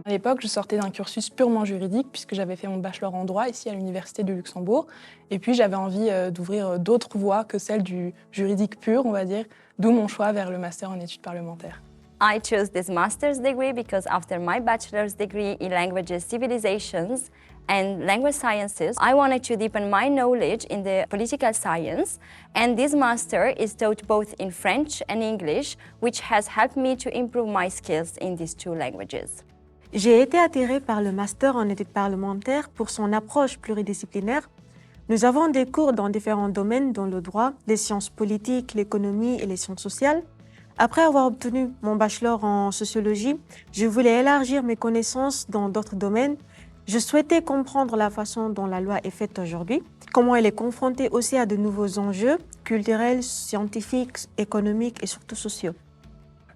À l'époque, je sortais d'un cursus purement juridique puisque j'avais fait mon bachelor en droit ici à l'Université du Luxembourg. Et puis j'avais envie d'ouvrir d'autres voies que celle du juridique pur, on va dire, d'où mon choix vers le master en études parlementaires. I chose this master's degree because after my bachelor's degree in languages, civilizations, and language sciences, I wanted to deepen my knowledge in the political science, and this master is taught both in French and English, which has helped me to improve my skills in these two languages. J'ai été attirée par le master en études parlementaires pour son approche pluridisciplinaire. Nous avons des cours dans différents domaines, dont le droit, les sciences politiques, l'économie et les sciences sociales. Après avoir obtenu mon bachelor en sociologie, je voulais élargir mes connaissances dans d'autres domaines. Je souhaitais comprendre la façon dont la loi est faite aujourd'hui, comment elle est confrontée aussi à de nouveaux enjeux culturels, scientifiques, économiques et surtout sociaux.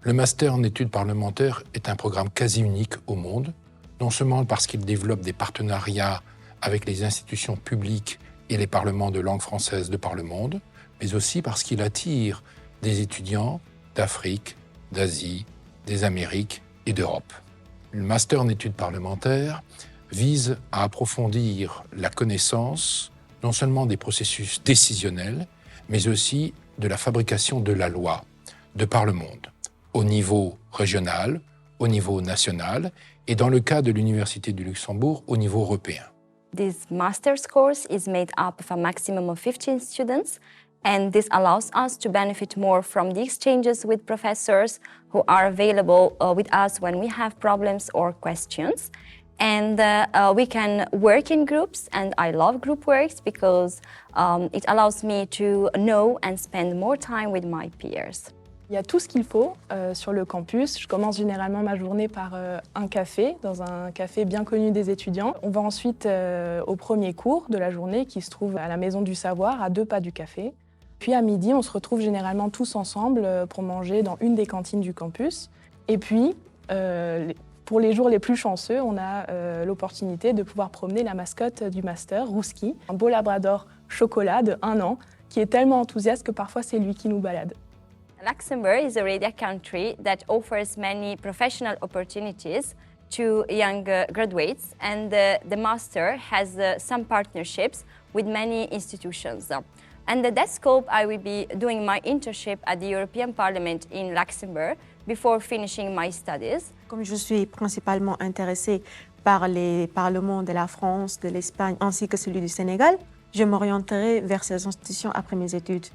Le master en études parlementaires est un programme quasi unique au monde, non seulement parce qu'il développe des partenariats avec les institutions publiques et les parlements de langue française de par le monde, mais aussi parce qu'il attire des étudiants d'Afrique, d'Asie, des Amériques et d'Europe. Le master en études parlementaires vise à approfondir la connaissance non seulement des processus décisionnels, mais aussi de la fabrication de la loi de par le monde, au niveau régional, au niveau national et dans le cas de l'Université du Luxembourg, au niveau européen. This master's course is made up of a maximum of 15 students, and this allows us to benefit more from the exchanges with professors who are available with us when we have problems or questions. And we can work in groups, and I love group works because it allows me to know and spend more time with my peers. Il y a tout ce qu'il faut sur le campus. Je commence généralement ma journée par un café, dans un café bien connu des étudiants. On va ensuite au premier cours de la journée qui se trouve à la Maison du Savoir, à 2 pas du café. Puis à midi, on se retrouve généralement tous ensemble pour manger dans une des cantines du campus. Et puis, pour les jours les plus chanceux, on a l'opportunité de pouvoir promener la mascotte du master, Rouski, un beau labrador chocolat de 1 an, qui est tellement enthousiaste que parfois c'est lui qui nous balade. Luxembourg is already a country that offers many professional opportunities to young graduates, and the master has some partnerships with many institutions. And in that scope, I will be doing my internship at the European Parliament in Luxembourg before finishing my studies. Comme je suis principalement intéressée par les parlements de la France, de l'Espagne ainsi que celui du Sénégal, je m'orienterai vers ces institutions après mes études.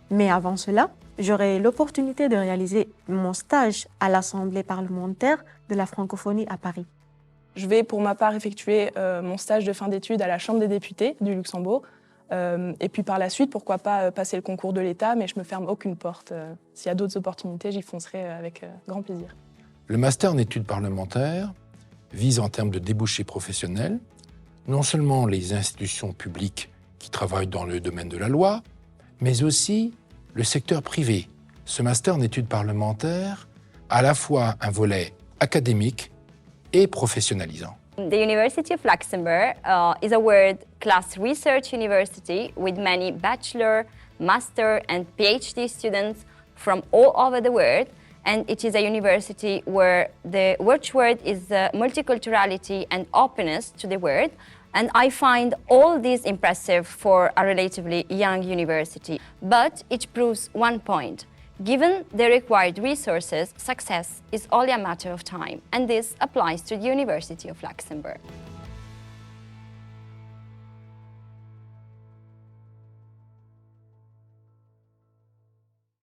Mais avant cela, j'aurai l'opportunité de réaliser mon stage à l'Assemblée parlementaire de la francophonie à Paris. Je vais pour ma part effectuer mon stage de fin d'études à la Chambre des députés du Luxembourg. Et puis par la suite, pourquoi pas passer le concours de l'État, mais je ne me ferme aucune porte. S'il y a d'autres opportunités, j'y foncerai avec grand plaisir. Le master en études parlementaires vise en termes de débouchés professionnels non seulement les institutions publiques qui travaillent dans le domaine de la loi, mais aussi le secteur privé. Ce master en études parlementaires a à la fois un volet académique et professionnalisant. The University of Luxembourg is a world-class research university with many bachelor, master and PhD students from all over the world. And it is a university where the watchword is multiculturality and openness to the world. And I find all this impressive for a relatively young university. But it proves one point. Given the required resources, success is only a matter of time. And this applies to the University of Luxembourg.